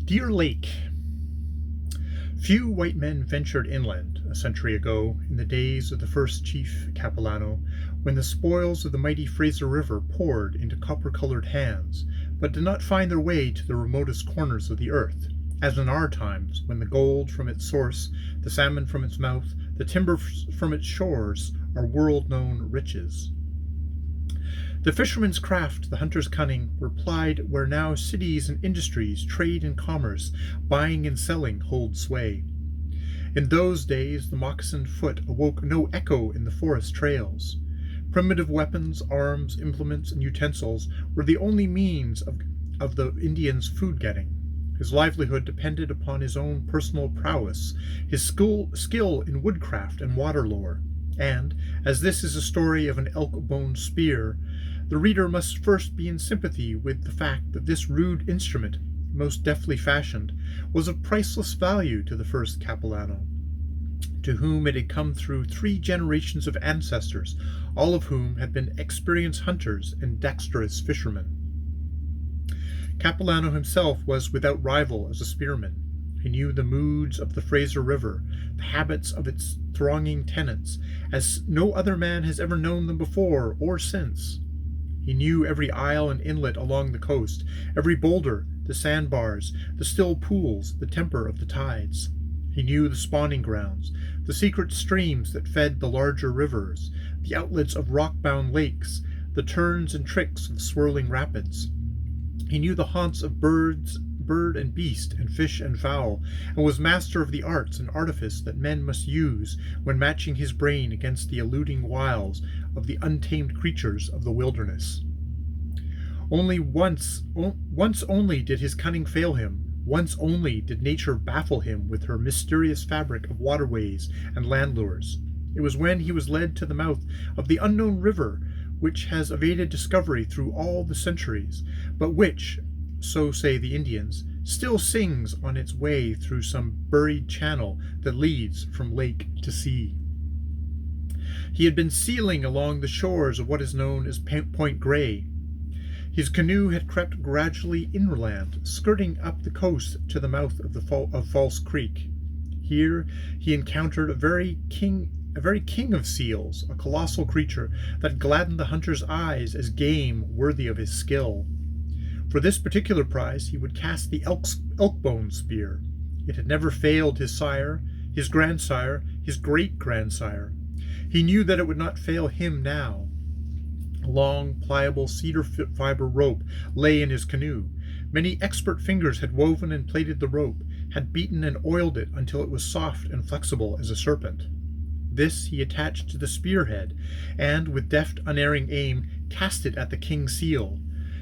Deer Lake. Few white men ventured inland a century ago, in the days of the first chief Capilano, when the spoils of the mighty Fraser River poured into copper-colored hands, but did not find their way to the remotest corners of the earth, as in our times, when the gold from its source, the salmon from its mouth, the timber from its shores are world-known riches. The fisherman's craft, the hunter's cunning, were plied where now cities and industries, trade and commerce, buying and selling hold sway. In those days the moccasined foot awoke no echo in the forest trails. Primitive weapons, arms, implements, and utensils were the only means of the Indian's food-getting. His livelihood depended upon his own personal prowess, his skill in woodcraft and water lore. And, as this is a story of an elk-bone spear, the reader must first be in sympathy with the fact that this rude instrument, most deftly fashioned, was of priceless value to the first Capilano, to whom it had come through 3 generations of ancestors, all of whom had been experienced hunters and dexterous fishermen. Capilano himself was without rival as a spearman. He knew the moods of the Fraser River, the habits of its thronging tenants, as no other man has ever known them before or since. He knew every isle and inlet along the coast, every boulder, the sandbars, the still pools, the temper of the tides. He knew the spawning grounds, the secret streams that fed the larger rivers, the outlets of rock-bound lakes, the turns and tricks of swirling rapids. He knew the haunts of bird and beast and fish and fowl, and was master of the arts and artifice that men must use when matching his brain against the eluding wiles of the untamed creatures of the wilderness. Once only did his cunning fail him. Once only did nature baffle him with her mysterious fabric of waterways and land lures. It was when he was led to the mouth of the unknown river, which has evaded discovery through all the centuries, but which, so say the Indians, still sings on its way through some buried channel that leads from lake to sea. He had been sealing along the shores of what is known as Point Grey. His canoe had crept gradually inland, skirting up the coast to the mouth of False Creek. Here he encountered a very king of seals, a colossal creature that gladdened the hunter's eyes as game worthy of his skill. For this particular prize he would cast the elk-bone spear. It had never failed his sire, his grandsire, his great-grandsire. He knew that it would not fail him now. A long, pliable cedar fiber rope lay in his canoe. Many expert fingers had woven and plaited the rope, had beaten and oiled it until it was soft and flexible as a serpent. This he attached to the spearhead, and, with deft, unerring aim, cast it at the king seal.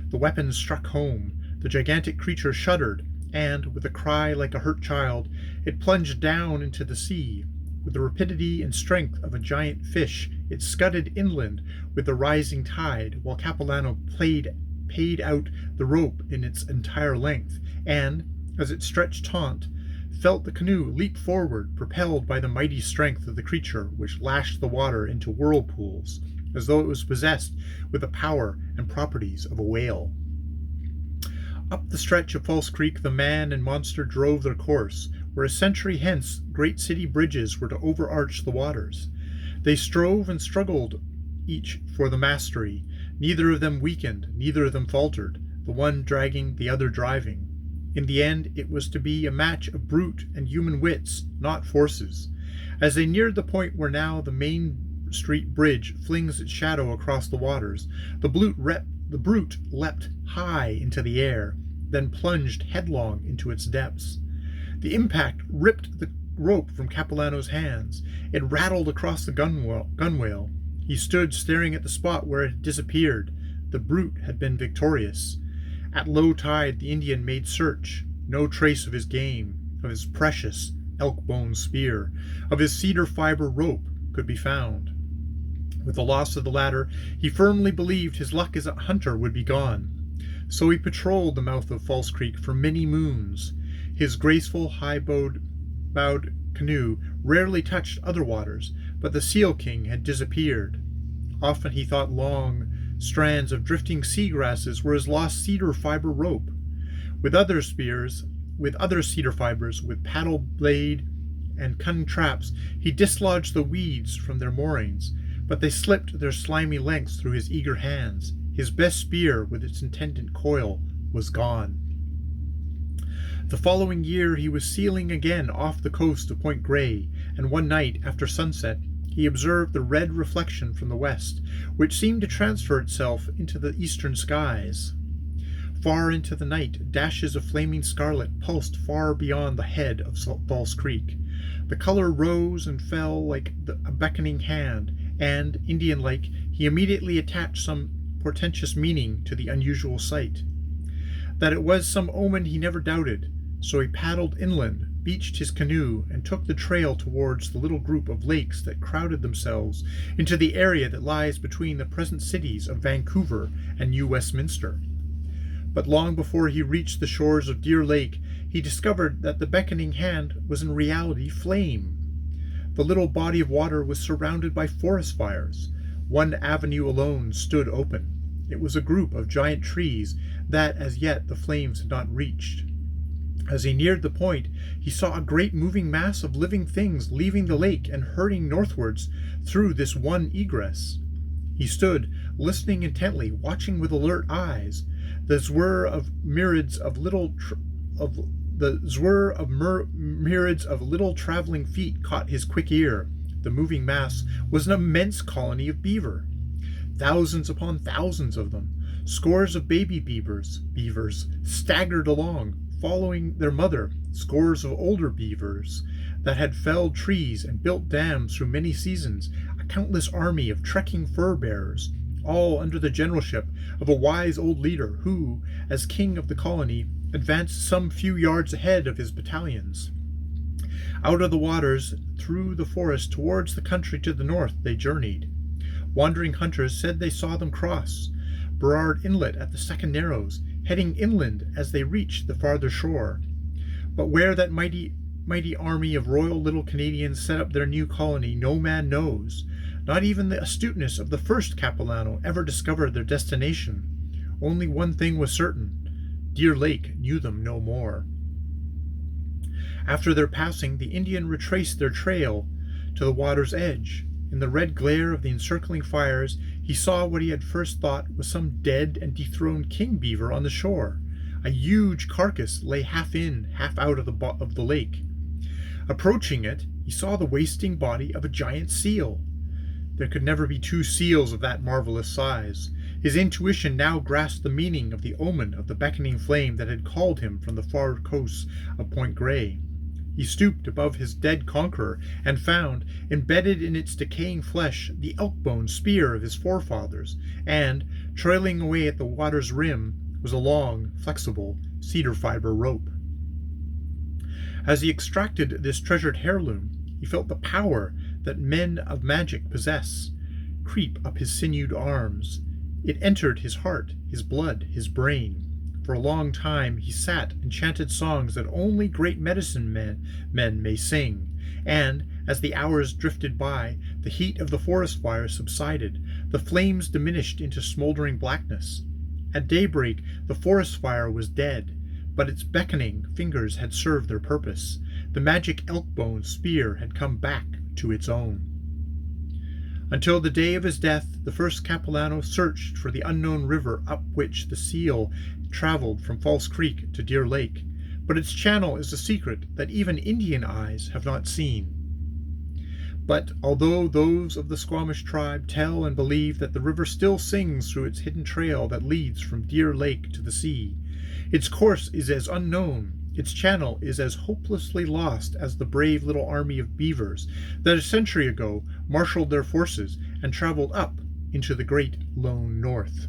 The weapon struck home. The gigantic creature shuddered, and, with a cry like a hurt child, it plunged down into the sea. With the rapidity and strength of a giant fish, it scudded inland with the rising tide, while Capilano paid out the rope in its entire length, and, as it stretched taut, felt the canoe leap forward, propelled by the mighty strength of the creature, which lashed the water into whirlpools, as though it was possessed with the power and properties of a whale. Up the stretch of False Creek the man and monster drove their course, where a century hence great city bridges were to overarch the waters. They strove and struggled each for the mastery. Neither of them weakened, neither of them faltered, the one dragging, the other driving. In the end it was to be a match of brute and human wits, not forces. As they neared the point where now the main street bridge flings its shadow across the waters, the brute leapt high into the air, then plunged headlong into its depths. The impact ripped the rope from Capilano's hands. It rattled across the gunwale. He stood staring at the spot where it had disappeared. The brute had been victorious. At low tide the Indian made search. No trace of his game, of his precious elk-bone spear, of his cedar fiber rope could be found. With the loss of the latter, he firmly believed his luck as a hunter would be gone. So he patrolled the mouth of False Creek for many moons. His graceful, high-bowed canoe rarely touched other waters, but the Seal King had disappeared. Often he thought long strands of drifting sea grasses were his lost cedar fiber rope. With other spears, with other cedar fibers, with paddle blade and cunning traps, he dislodged the weeds from their moorings, but they slipped their slimy lengths through his eager hands. His best spear, with its intended coil, was gone. The following year he was sealing again off the coast of Point Grey, and one night, after sunset, he observed the red reflection from the west, which seemed to transfer itself into the eastern skies. Far into the night, dashes of flaming scarlet pulsed far beyond the head of False Creek. The color rose and fell like a beckoning hand, and, Indian-like, he immediately attached some portentous meaning to the unusual sight. That it was some omen he never doubted, so he paddled inland, beached his canoe, and took the trail towards the little group of lakes that crowded themselves into the area that lies between the present cities of Vancouver and New Westminster. But long before he reached the shores of Deer Lake, he discovered that the beckoning hand was in reality flame. The little body of water was surrounded by forest fires. One avenue alone stood open. It was a group of giant trees that as yet the flames had not reached. As he neared the point, he saw a great moving mass of living things leaving the lake and hurrying northwards through this one egress. He stood, listening intently, watching with alert eyes. The zwirr of myriads of little traveling feet caught his quick ear. The moving mass was an immense colony of beaver. Thousands upon thousands of them. Scores of baby beavers staggered along, following their mother. Scores of older beavers that had felled trees and built dams through many seasons. A countless army of trekking fur bearers, all under the generalship of a wise old leader who, as king of the colony, advanced some few yards ahead of his battalions. Out of the waters, through the forest towards the country to the north they journeyed. Wandering hunters said they saw them cross Burrard Inlet at the Second Narrows, heading inland as they reached the farther shore. But where that mighty army of Royal Little Canadians set up their new colony no man knows. Not even the astuteness of the first Capilano ever discovered their destination. Only one thing was certain: Deer Lake knew them no more. After their passing, the Indian retraced their trail to the water's edge. In the red glare of the encircling fires, he saw what he had first thought was some dead and dethroned king beaver on the shore. A huge carcass lay half in, half out of the lake. Approaching it, he saw the wasting body of a giant seal. There could never be two seals of that marvelous size. His intuition now grasped the meaning of the omen of the beckoning flame that had called him from the far coast of Point Grey. He stooped above his dead conqueror and found, embedded in its decaying flesh, the elk-bone spear of his forefathers, and, trailing away at the water's rim, was a long, flexible cedar fiber rope. As he extracted this treasured heirloom, he felt the power that men of magic possess creep up his sinewed arms. It entered his heart, his blood, his brain. For a long time he sat and chanted songs that only great medicine men may sing, and, as the hours drifted by, the heat of the forest fire subsided, the flames diminished into smoldering blackness. At daybreak the forest fire was dead, but its beckoning fingers had served their purpose. The magic elk-bone spear had come back to its own. Until the day of his death, the first Capilano searched for the unknown river up which the seal traveled from False Creek to Deer Lake, but its channel is a secret that even Indian eyes have not seen. But although those of the Squamish tribe tell and believe that the river still sings through its hidden trail that leads from Deer Lake to the sea, its course is as unknown, its channel is as hopelessly lost as the brave little army of beavers that a century ago marshaled their forces and traveled up into the great lone north.